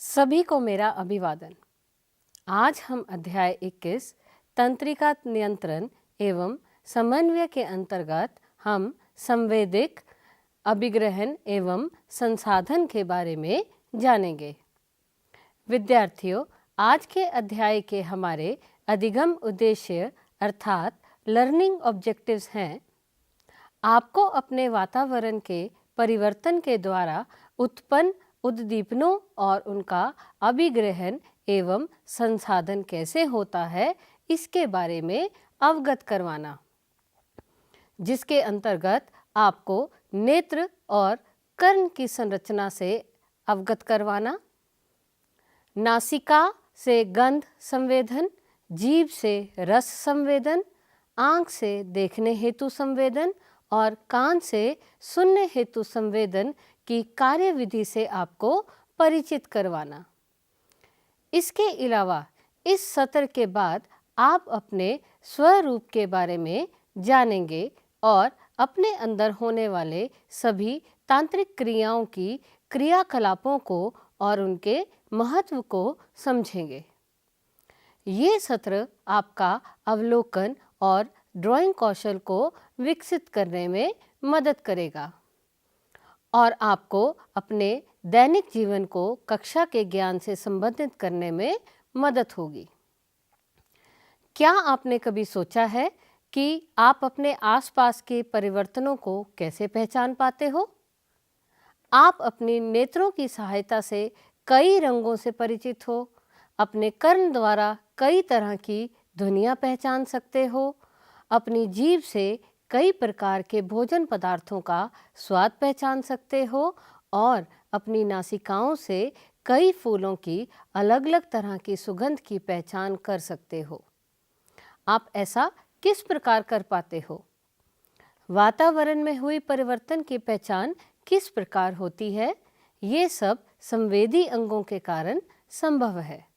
सभी को मेरा अभिवादन। आज हम अध्याय 21 तंत्रिका नियंत्रण एवं समन्वय के अंतर्गत हम संवेदिक अभिग्रहण एवं संसाधन के बारे में जानेंगे। विद्यार्थियों, आज के अध्याय के हमारे अधिगम उद्देश्य अर्थात लर्निंग ऑब्जेक्टिव्स हैं। आपको अपने वातावरण के परिवर्तन के द्वारा उत्पन्न उद्दीपनों और उनका अभिग्रहण एवं संसाधन कैसे होता है इसके बारे में अवगत करवाना, जिसके अंतर्गत आपको नेत्र और कर्ण की संरचना से अवगत करवाना, नासिका से गंध संवेदन, जीभ से रस संवेदन, आँख से देखने हेतु संवेदन और कान से सुनने हेतु संवेदन की कार्यविधि से आपको परिचित करवाना। इसके अलावा इस सत्र के बाद आप अपने स्वरूप के बारे में जानेंगे और अपने अंदर होने वाले सभी तांत्रिक क्रियाओं की क्रियाकलापों को और उनके महत्व को समझेंगे। ये सत्र आपका अवलोकन और ड्राइंग कौशल को विकसित करने में मदद करेगा और आपको अपने दैनिक जीवन को कक्षा के ज्ञान से संबंधित करने में मदद होगी। क्या आपने कभी सोचा है कि आप अपने आसपास के परिवर्तनों को कैसे पहचान पाते हो? आप अपने नेत्रों की सहायता से कई रंगों से परिचित हो, अपने कर्ण द्वारा कई तरह की ध्वनियाँ पहचान सकते हो, अपनी जीभ से कई प्रकार के भोजन पदार्थों का स्वाद पहचान सकते हो और अपनी नासिकाओं से कई फूलों की अलग अलग तरह की सुगंध की पहचान कर सकते हो। आप ऐसा किस प्रकार कर पाते हो? वातावरण में हुई परिवर्तन की पहचान किस प्रकार होती है? ये सब संवेदी अंगों के कारण संभव है।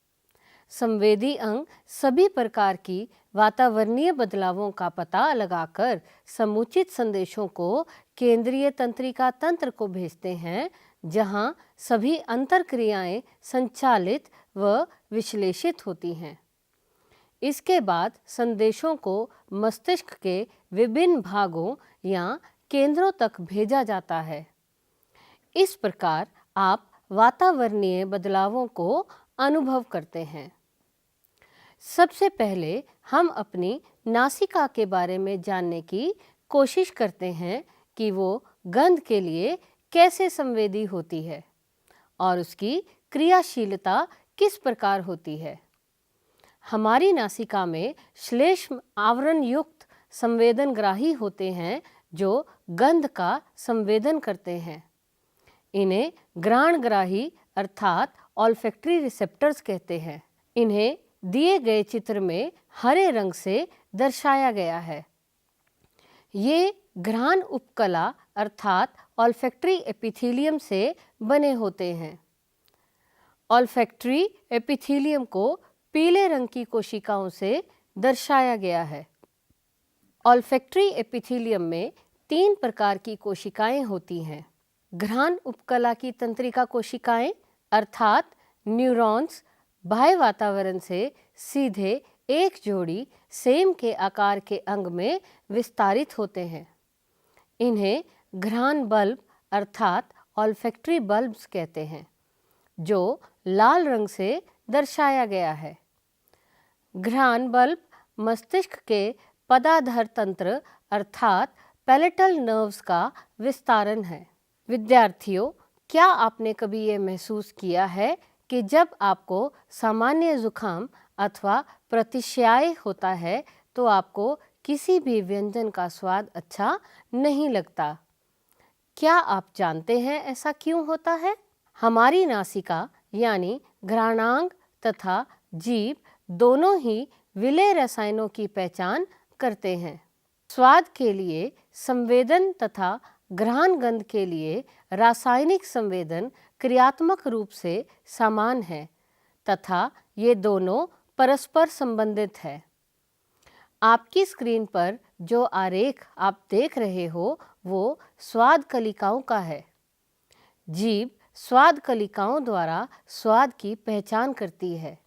संवेदी अंग सभी प्रकार की वातावरणीय बदलावों का पता लगाकर समुचित संदेशों को केंद्रीय तंत्रिका तंत्र को भेजते हैं, जहां सभी अंतरक्रियाएं संचालित व विश्लेषित होती हैं। इसके बाद संदेशों को मस्तिष्क के विभिन्न भागों या केंद्रों तक भेजा जाता है। इस प्रकार आप वातावरणीय बदलावों को अनुभव करते हैं। सबसे पहले हम अपनी नासिका के बारे में जानने की कोशिश करते हैं कि वो गंध के लिए कैसे संवेदी होती है और उसकी क्रियाशीलता किस प्रकार होती है। हमारी नासिका में श्लेष्म आवरण युक्त संवेदनग्राही होते हैं जो गंध का संवेदन करते हैं। इन्हें घ्राणग्राही अर्थात ऑल्फैक्टरी रिसेप्टर्स कहते हैं। इन्हें दिए गए चित्र में हरे रंग से दर्शाया गया है। ये घ्राण उपकला अर्थात ऑल्फैक्टरी एपिथेलियम से बने होते हैं। ऑल्फैक्टरी एपिथेलियम को पीले रंग की कोशिकाओं से दर्शाया गया है। ऑल्फैक्टरी एपिथेलियम में 3 प्रकार की कोशिकाएं होती हैं। घ्राण उपकला की तंत्रिका कोशिकाएं अर्थात न्यूरॉन्स बाह्य वातावरण से सीधे एक जोड़ी सेम के आकार के अंग में विस्तारित होते हैं। इन्हें घ्राण बल्ब अर्थात ऑल्फैक्टरी बल्ब्स कहते हैं, जो लाल रंग से दर्शाया गया है। घ्राण बल्ब मस्तिष्क के पदाधर तंत्र अर्थात पैलेटल नर्व्स का विस्तारण है। विद्यार्थियों, क्या आपने कभी ये महसूस किया है कि जब आपको सामान्य जुकाम अथवा प्रतिश्याय होता है तो आपको किसी भी व्यंजन का स्वाद अच्छा नहीं लगता? क्या आप जानते हैं ऐसा क्यों होता है? हमारी नासिका यानी घ्राणांग तथा जीभ दोनों ही विलेय रसायनों की पहचान करते हैं। स्वाद के लिए संवेदन तथा घ्राण गंध के लिए रासायनिक संवेदन क्रियात्मक रूप से समान है तथा ये दोनों परस्पर संबंधित है। आपकी स्क्रीन पर जो आरेख आप देख रहे हो वो स्वाद कलिकाओं का है। जीभ स्वाद कलिकाओं द्वारा स्वाद की पहचान करती है।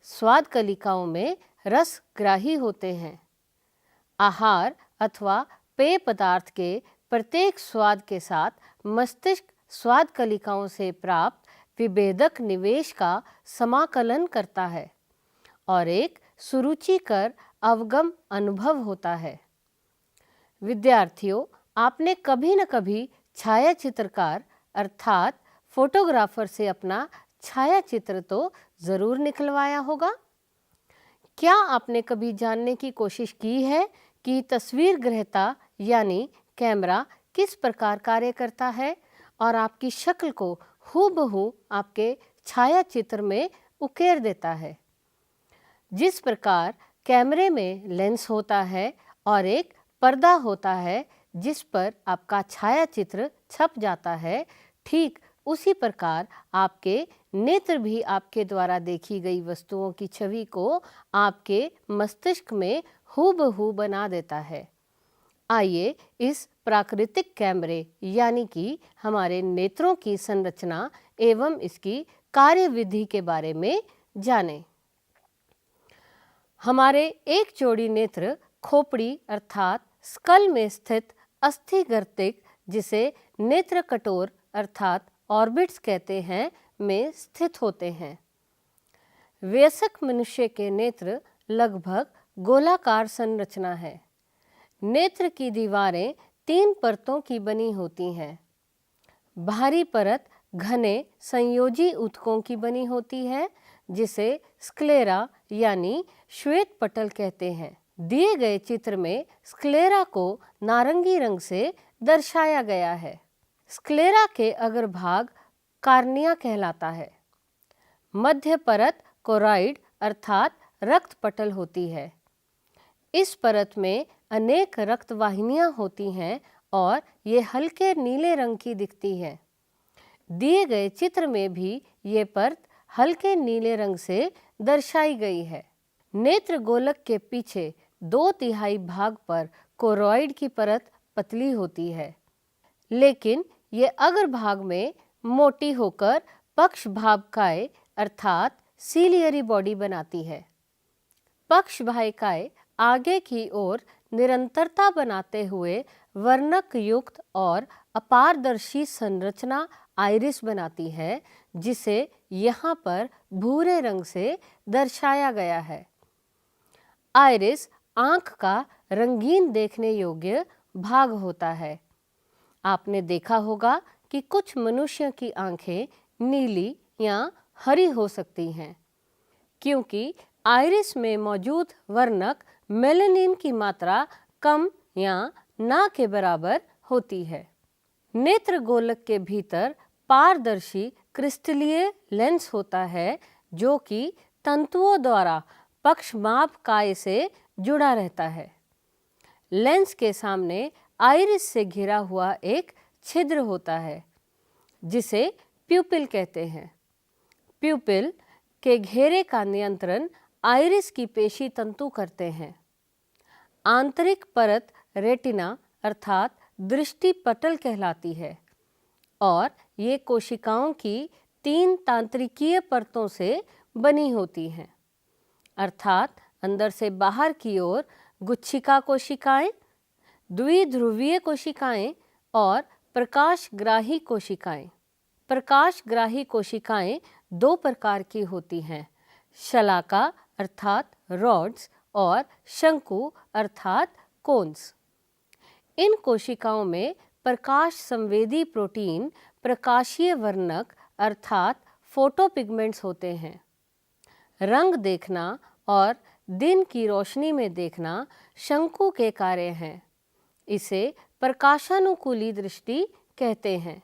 स्वाद कलिकाओं में रस ग्राही होते हैं। आहार अथवा पेय पदार्थ के प्रत्येक स्वाद के साथ मस्तिष्क स्वाद कलिकाओं से प्राप्त विभेदक निवेश का समाकलन करता है और एक सुरुचिकर अवगम अनुभव होता है। विद्यार्थियों, आपने कभी न कभी छायाचित्रकार अर्थात फोटोग्राफर से अपना छायाचित्र तो ज़रूर निकलवाया होगा। क्या आपने कभी जानने की कोशिश की है कि तस्वीर ग्रहता यानी कैमरा किस प्रकार कार्य करता है और आपकी शक्ल को हूबहू आपके छायाचित्र में उकेर देता है? जिस प्रकार कैमरे में लेंस होता है और एक पर्दा होता है जिस पर आपका छायाचित्र छप जाता है, ठीक उसी प्रकार आपके नेत्र भी आपके द्वारा देखी गई वस्तुओं की छवि को आपके मस्तिष्क में हूबहू बना देता है। आइए इस प्राकृतिक कैमरे यानी कि हमारे नेत्रों की संरचना एवं इसकी कार्यविधि के बारे में जानें। हमारे एक जोड़ी नेत्र खोपड़ी अर्थात स्कल में स्थित अस्थि गर्तिक, जिसे नेत्र कटोर अर्थात ऑर्बिट्स कहते हैं, में स्थित होते हैं। वयस्क मनुष्य के नेत्र लगभग गोलाकार संरचना है। नेत्र की दीवारें 3 परतों की बनी होती हैं। बाहरी परत घने संयोजी ऊतकों की बनी होती है जिसे स्क्लेरा यानी श्वेत पटल कहते हैं। दिए गए चित्र में स्क्लेरा को नारंगी रंग से दर्शाया गया है। स्क्लेरा के अग्रभाग कार्निया कहलाता है। मध्य परत कोरॉइड अर्थात रक्त पटल होती है। इस परत में अनेक रक्त वाहिनियां होती हैं और ये हल्के नीले रंग की दिखती है। दिए गए चित्र में भी ये परत हल्के नीले रंग से दर्शाई गई है। नेत्र गोलक के पीछे 2/3 भाग पर कोरॉइड की परत पतली होती है, लेकिन ये अग्रभाग में मोटी होकर पक्षभागाएं अर्थात सीलियरी बॉडी बनाती है। पक्षभागाएं आगे की ओर निरंतरता बनाते हुए वर्णक युक्त और अपारदर्शी संरचना आइरिस बनाती है, जिसे यहाँ पर भूरे रंग से दर्शाया गया है। आइरिस आँख का रंगीन देखने योग्य भाग होता है। आपने देखा होगा कि कुछ मनुष्यों की आँखें नीली या हरी हो सकती हैं, क्योंकि आइरिस में मौजूद वर्णक मेलानिन की मात्रा कम या ना के बराबर होती है। नेत्र गोलक के भीतर पारदर्शी क्रिस्टलीय लेंस होता है जो कि तंतुओं द्वारा पक्षमापकाय से जुड़ा रहता है। लेंस के सामने आइरिस से घिरा हुआ एक छिद्र होता है जिसे प्यूपिल कहते हैं। प्यूपिल के घेरे का नियंत्रण आइरिस की पेशी तंतु करते हैं। आंतरिक परत रेटिना अर्थात दृष्टि पटल कहलाती है और ये कोशिकाओं की 3 तांत्रिकीय परतों से बनी होती हैं, अर्थात अंदर से बाहर की ओर गुच्छिका कोशिकाएं, द्विध्रुवीय कोशिकाएं और प्रकाशग्राही कोशिकाएं। प्रकाशग्राही कोशिकाएं 2 प्रकार की होती हैं, शलाका अर्थात रॉड्स और शंकु अर्थात कोन्स। इन कोशिकाओं में प्रकाश संवेदी प्रोटीन प्रकाशीय वर्णक अर्थात फोटोपिगमेंट्स होते हैं। रंग देखना और दिन की रोशनी में देखना शंकु के कार्य हैं। इसे प्रकाशानुकूली दृष्टि कहते हैं।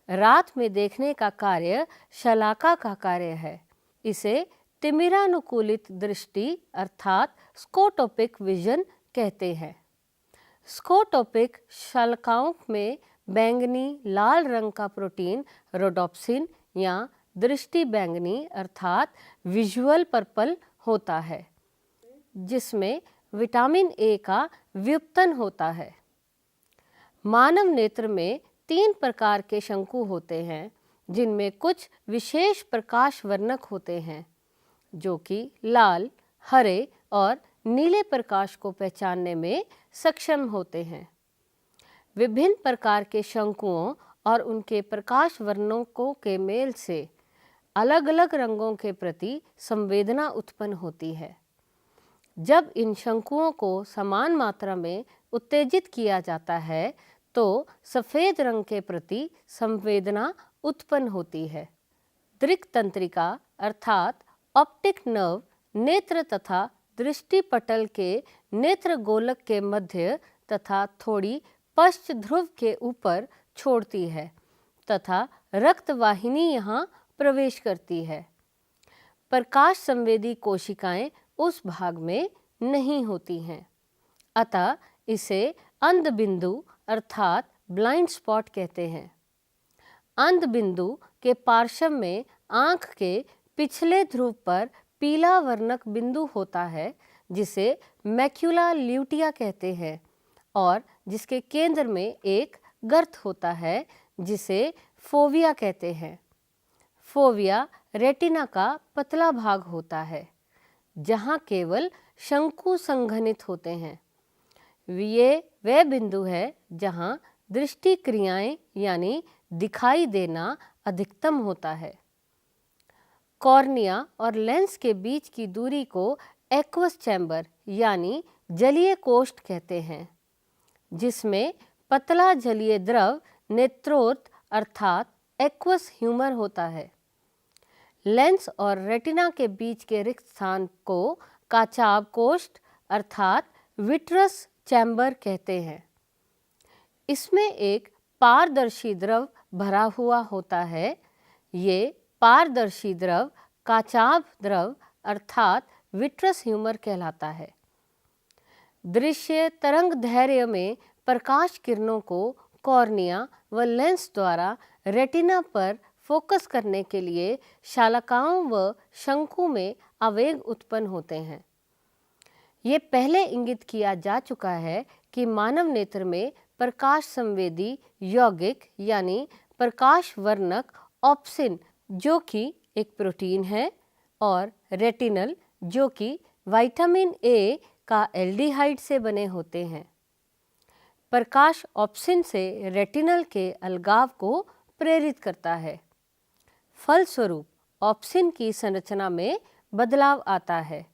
रात में देखने का कार्य शलाका का कार्य है। इसे तिमिरानुकूलित दृष्टि अर्थात स्कोटोपिक विजन कहते हैं। स्कोटोपिक शलाकाओं में बैंगनी लाल रंग का प्रोटीन रोडोप्सिन या दृष्टि बैंगनी अर्थात विजुअल पर्पल होता है, जिसमें विटामिन ए का व्युत्पन्न होता है। मानव नेत्र में 3 प्रकार के शंकु होते हैं, जिनमें कुछ विशेष प्रकाश वर्णक होते हैं जो कि लाल, हरे और नीले प्रकाश को पहचानने में सक्षम होते हैं। विभिन्न प्रकार के शंकुओं और उनके प्रकाश वर्णकों के मेल से अलग अलग रंगों के प्रति संवेदना उत्पन्न होती है। जब इन शंकुओं को समान मात्रा में उत्तेजित किया जाता है तो सफ़ेद रंग के प्रति संवेदना उत्पन्न होती है। दृक् तंत्रिका अर्थात ऑप्टिक नर्व नेत्र तथा दृष्टि पटल के नेत्र गोलक के मध्य तथा थोड़ी पश्च ध्रुव के ऊपर छोड़ती है तथा रक्त वाहिनी यहाँ प्रवेश करती है। प्रकाश संवेदी कोशिकाएं उस भाग में नहीं होती हैं, अतः इसे अंध बिंदु अर्थात ब्लाइंड स्पॉट कहते हैं। अंध बिंदु के पार्श्व में आँख के पिछले ध्रुव पर पीला वर्णक बिंदु होता है जिसे मैक्युला ल्यूटिया कहते हैं और जिसके केंद्र में एक गर्त होता है जिसे फोविया कहते हैं। फोविया रेटिना का पतला भाग होता है जहाँ केवल शंकु संघनित होते हैं। ये वह बिंदु है जहाँ दृष्टि क्रियाएं यानी दिखाई देना अधिकतम होता है। कॉर्निया और लेंस के बीच की दूरी को एक्वस चैम्बर यानी जलीय कोष्ठ कहते हैं, जिसमें पतला जलीय द्रव नेत्रोत अर्थात एक्वस ह्यूमर होता है। लेंस और रेटिना के बीच के रिक्त स्थान को काचाभ कोष्ठ अर्थात विट्रस चैम्बर कहते हैं। इसमें एक पारदर्शी द्रव भरा हुआ होता है। ये पारदर्शी द्रव काचाभ द्रव अर्थात विट्रस ह्यूमर कहलाता है। दृश्य तरंग दैर्घ्य में प्रकाश किरणों को कॉर्निया व लेंस द्वारा रेटिना पर फोकस करने के लिए शालकाओं व शंकु में आवेग उत्पन्न होते हैं। ये पहले इंगित किया जा चुका है कि मानव नेत्र में प्रकाश संवेदी यौगिक यानी प्रकाश वर्णक ऑप्सिन जो कि एक प्रोटीन है और रेटिनल जो कि विटामिन ए का एल्डिहाइड से बने होते हैं। प्रकाश ऑप्सिन से रेटिनल के अलगाव को प्रेरित करता है। फलस्वरूप ऑप्सिन की संरचना में बदलाव आता है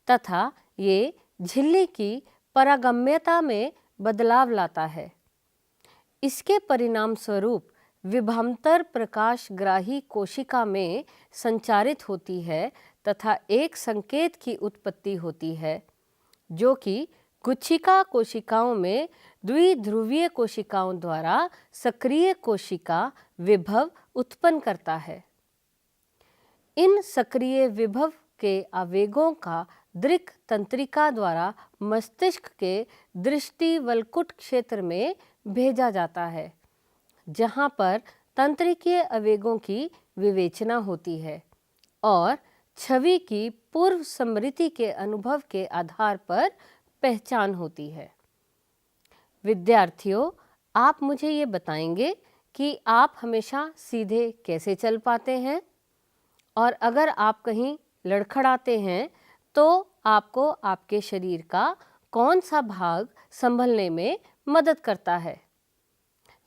तथा ये झिल्ली की पारगम्यता में बदलाव लाता है। इसके परिणाम स्वरूप विभवांतर प्रकाशग्राही कोशिका में संचारित होती है तथा एक संकेत की उत्पत्ति होती है जो कि गुच्छिका कोशिकाओं में द्विध्रुवीय कोशिकाओं द्वारा सक्रिय कोशिका विभव उत्पन्न करता है। इन सक्रिय विभव के आवेगों का दृक् तंत्रिका द्वारा मस्तिष्क के दृष्टि वल्कुट क्षेत्र में भेजा जाता है, जहाँ पर तंत्रिकीय आवेगों की विवेचना होती है और छवि की पूर्व स्मृति के अनुभव के आधार पर पहचान होती है। विद्यार्थियों, आप मुझे ये बताएंगे कि आप हमेशा सीधे कैसे चल पाते हैं और अगर आप कहीं लड़खड़ाते हैं तो आपको आपके शरीर का कौन सा भाग संभलने में मदद करता है।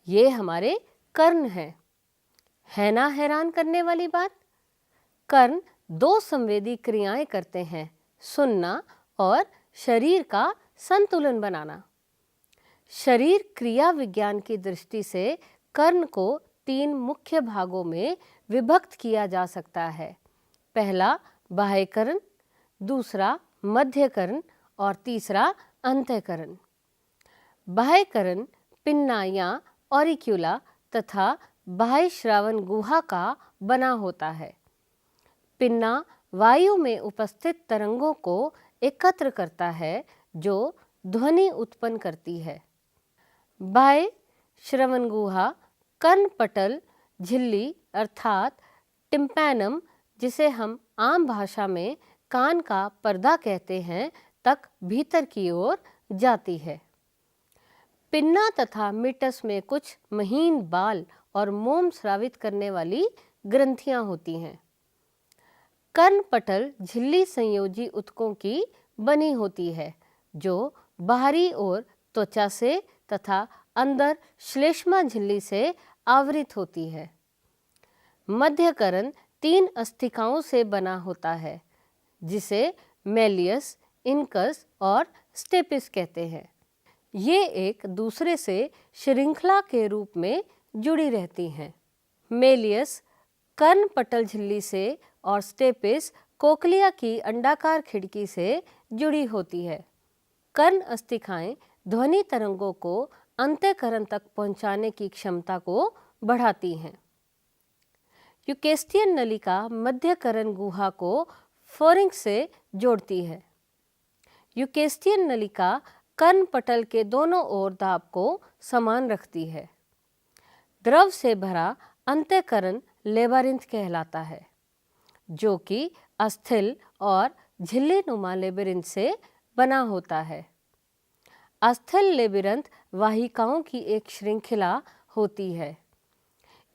ये हमारे कर्ण हैं। है ना हैरान करने वाली बात? कर्ण दो संवेदी क्रियाएं करते हैं, सुनना और शरीर का संतुलन बनाना। शरीर क्रिया विज्ञान की दृष्टि से कर्ण को 3 मुख्य भागों में विभक्त किया जा सकता है। पहला बाह्यकर्ण, दूसरा मध्यकर्ण और तीसरा अंतःकर्ण। बाह्यकर्ण पिन्ना या ऑरिक्यूला तथा बाह्य श्रावण गुहा का बना होता है। पिन्ना वायु में उपस्थित तरंगों को एकत्र करता है जो ध्वनि उत्पन्न करती है। बाह्य श्रवण गुहा कर्णपटल झिल्ली अर्थात टिम्पैनम, जिसे हम आम भाषा में कान का पर्दा कहते हैं, तक भीतर की ओर जाती है। पिन्ना तथा मिटस में कुछ महीन बाल और मोम स्रावित करने वाली ग्रंथियां होती हैं। कर्णपटल झिल्ली संयोजी ऊतकों की बनी होती है जो बाहरी ओर त्वचा से तथा अंदर श्लेष्मा झिल्ली से आवृत होती है। मध्यकर्ण 3 अस्थिकाओं से बना होता है जिसे मेलियस, इनकस और स्टेपिस कहते हैं। ये एक दूसरे से श्रृंखला के रूप में जुड़ी रहती हैं। मेलियस कर्णपटल झिल्ली से और स्टेपिस कोक्लिया की अंडाकार खिड़की से जुड़ी होती है। कर्ण अस्थिकाएं ध्वनि तरंगों को अंतःकरण तक पहुंचाने की क्षमता को बढ़ाती हैं। यूकेस्टियन नलिका मध्यकर्ण गुहा को फोरिंक्स से जोड़ती है। यूकेस्टियन नलिका कर्णपटल के दोनों ओर दाब को समान रखती है। द्रव से भरा अंतःकरण लेबारिंथ कहलाता है जो कि अस्थिल और झिल्लीनुमा लेबिरिंथ से बना होता है। अस्थिल लेबिरिंथ वाहिकाओं की एक श्रृंखला होती है।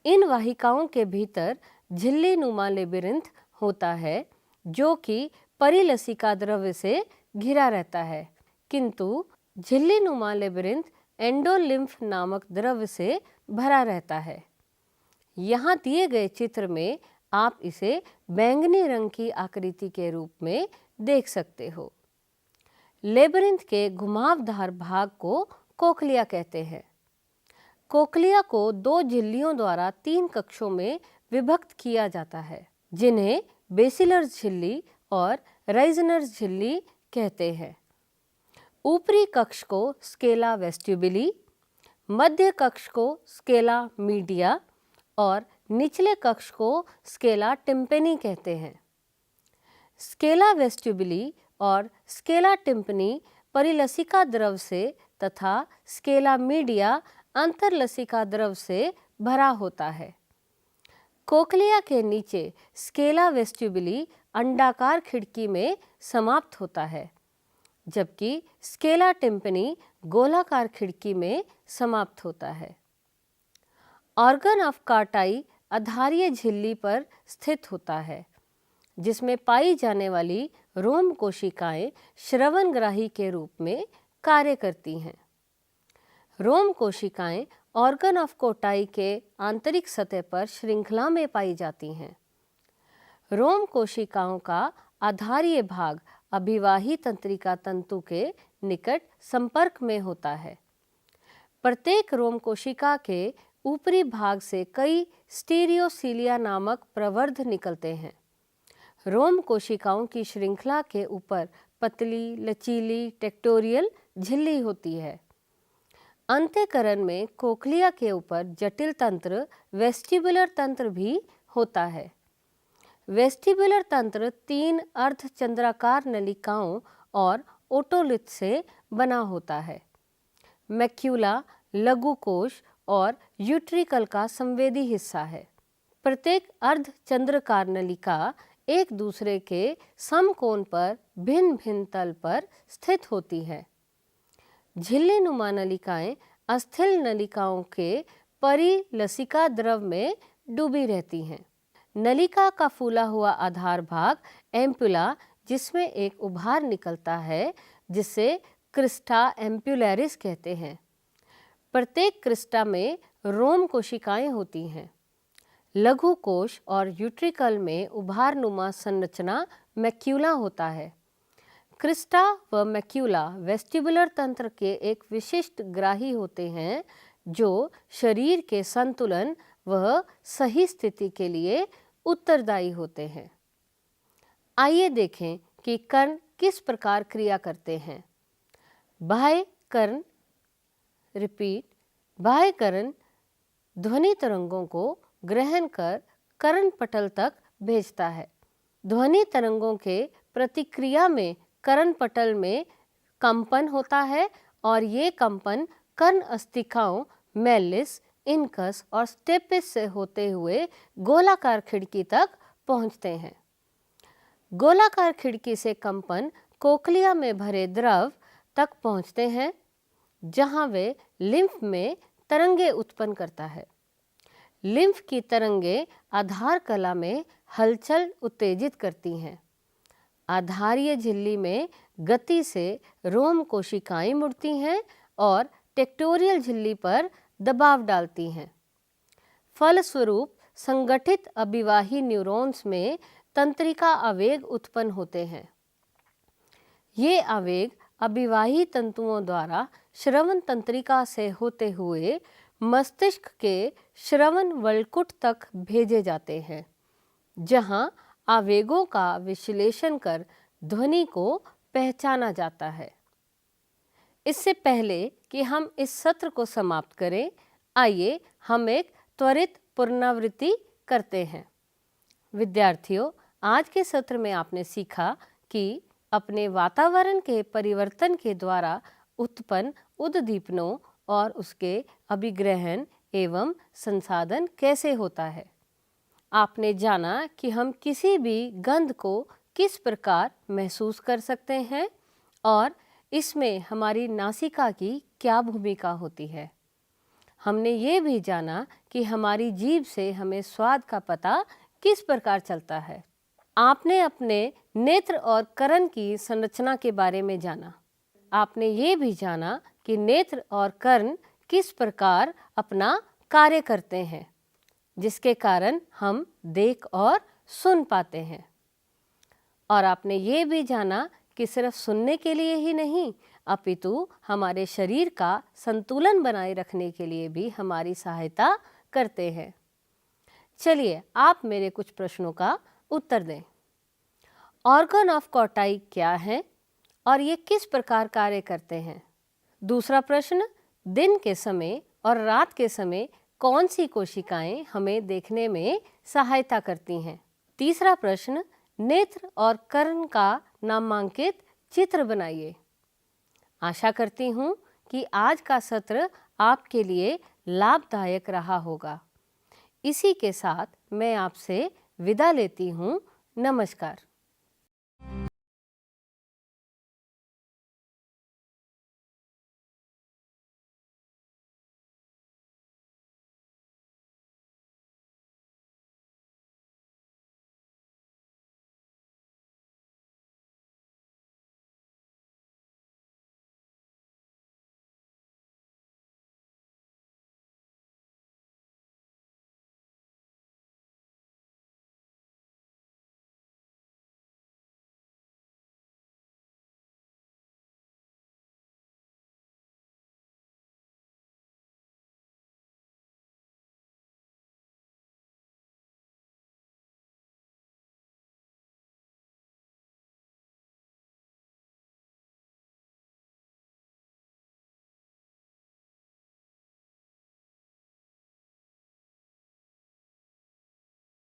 इन वाहिकाओं के भीतर झिल्लीनुमा लेबिरिंथ होता है जो कि परिलसिका द्रव्य से घिरा रहता है, किंतु झिल्लीनुमा लेबिरिंथ एंडोलिम्फ नामक द्रव्य से भरा रहता है। यहाँ दिए गए चित्र में आप इसे बैंगनी रंग की आकृति के रूप में देख सकते हो। लेबिरिंथ के घुमावदार भाग को कोक्लिया कहते हैं। कोक्लिया को 2 झिल्लियों द्वारा 3 कक्षों में विभक्त किया जाता है जिन्हें बेसिलर्स झिल्ली और राइजनर्स झिल्ली कहते हैं। ऊपरी कक्ष को स्केला वेस्टिब्यूली, मध्य कक्ष को स्केला मीडिया और निचले कक्ष को स्केला टिम्पेनी कहते हैं। स्केला वेस्टिब्यूली और स्केला टिम्पेनी परिलसिका द्रव से तथा स्केला मीडिया अंतरलसिका द्रव से भरा होता है। कोक्लिया के नीचे स्केला वेस्टिब्यूली अंडाकार खिड़की में समाप्त होता है, जबकि स्केला टिम्पेनी गोलाकार खिड़की में समाप्त होता है। ऑर्गन ऑफ कार्टाई आधारीय झिल्ली पर स्थित होता है जिसमें पाई जाने वाली रोम कोशिकाएं श्रवणग्राही के रूप में कार्य करती हैं। रोम कोशिकाएं ऑर्गन ऑफ कार्टाई के आंतरिक सतह पर श्रृंखला में पाई जाती हैं। रोम कोशिकाओं का आधारीय भाग अभिवाही तंत्रिका तंतु के निकट संपर्क में होता है। प्रत्येक रोम कोशिका के ऊपरी भाग से कई स्टीरियोसीलिया नामक प्रवर्ध निकलते हैं। रोम कोशिकाओं की श्रृंखला के ऊपर पतली, लचीली टेक्टोरियल झिल्ली होती है। अंतःकरण में कोक्लिया के ऊपर जटिल तंत्र वेस्टिबुलर तंत्र भी होता है। वेस्टिबुलर तंत्र 3 अर्धचंद्राकार नलिकाओं और ओटोलिथ से बना होता है। मैक्यूला लघु कोश और यूट्रिकल का संवेदी हिस्सा है। प्रत्येक अर्धचंद्राकार नलिका एक दूसरे के समकोण पर भिन्न भिन्न तल पर स्थित होती है। झिल्लीनुमा नलिकाएं अस्थिल नलिकाओं के परिलसिका द्रव में डूबी रहती हैं। नलिका का फूला हुआ आधार भाग एम्पुला, जिसमें एक उभार निकलता है जिसे क्रिस्टा एम्पुलैरिस कहते हैं। प्रत्येक क्रिस्टा में रोम कोशिकाएं होती हैं। लघु कोश और यूट्रिकल में उभारनुमा संरचना मैक्यूला होता है। क्रिस्टा व मैक्यूला वेस्टिबुलर तंत्र के एक विशिष्ट ग्राही होते हैं जो शरीर के संतुलन व सही स्थिति के लिए उत्तरदायी होते हैं। आइए देखें कि कर्ण किस प्रकार क्रिया करते हैं। बाह्य कर्ण, बाह्य कर्ण ध्वनि तरंगों को ग्रहण कर कर्णपटल तक भेजता है। ध्वनि तरंगों के प्रतिक्रिया में कर्णपटल में कंपन होता है और ये कंपन कर्ण अस्थिकाओं मेलिस, इनकस और स्टेपिस से होते हुए गोलाकार खिड़की तक पहुंचते हैं। गोलाकार खिड़की से कंपन कोक्लिया में भरे द्रव तक पहुंचते हैं। जहां वे लिम्फ में तरंगे उत्पन्न करता है। लिम्फ की तरंगे आधार कला में हलचल उत्तेजित करती हैं। आधारीय झिल्ली में गति से रोम कोशिकाएं मुड़ती हैं और टेक्टोरियल झिल्ली पर दबाव डालती हैं। फलस्वरूप संगठित अभिवाही न्यूरॉन्स में तंत्रिका आवेग उत्पन्न होते हैं। ये आवेग अभिवाही तंतुओं द्वारा श्रवण तंत्रिका से होते हुए मस्तिष्क के श्रवण वलकुट तक भेजे जाते हैं, जहां आवेगों का विश्लेषण कर ध्वनि को पहचाना जाता है। इससे पहले कि हम इस सत्र को समाप्त करें, आइए हम एक त्वरित पुनरावृत्ति करते हैं। विद्यार्थियों, आज के सत्र में आपने सीखा कि अपने वातावरण के परिवर्तन के द्वारा उत्पन्न उद्दीपनों और उसके अभिग्रहण एवं संसाधन कैसे होता है। आपने जाना कि हम किसी भी गंध को किस प्रकार महसूस कर सकते हैं और इसमें हमारी नासिका की क्या भूमिका होती है। हमने ये भी जाना कि हमारी जीभ से हमें स्वाद का पता किस प्रकार चलता है। आपने अपने नेत्र और कर्ण की संरचना के बारे में जाना। आपने ये भी जाना कि नेत्र और कर्ण किस प्रकार अपना कार्य करते हैं, जिसके कारण हम देख और सुन पाते हैं। और आपने ये भी जाना कि सिर्फ सुनने के लिए ही नहीं, अपितु हमारे शरीर का संतुलन बनाए रखने के लिए भी हमारी सहायता करते हैं। चलिए आप मेरे कुछ प्रश्नों का उत्तर दें। ऑर्गन ऑफ कॉटाई क्या है और ये किस प्रकार कार्य करते हैं? दूसरा प्रश्न, दिन के समय और रात के समय कौन सी कोशिकाएं हमें देखने में सहायता करती हैं? तीसरा प्रश्न, नेत्र और कर्ण का नामांकित चित्र बनाइए। आशा करती हूँ कि आज का सत्र आपके लिए लाभदायक रहा होगा। इसी के साथ मैं आपसे विदा लेती हूँ। नमस्कार।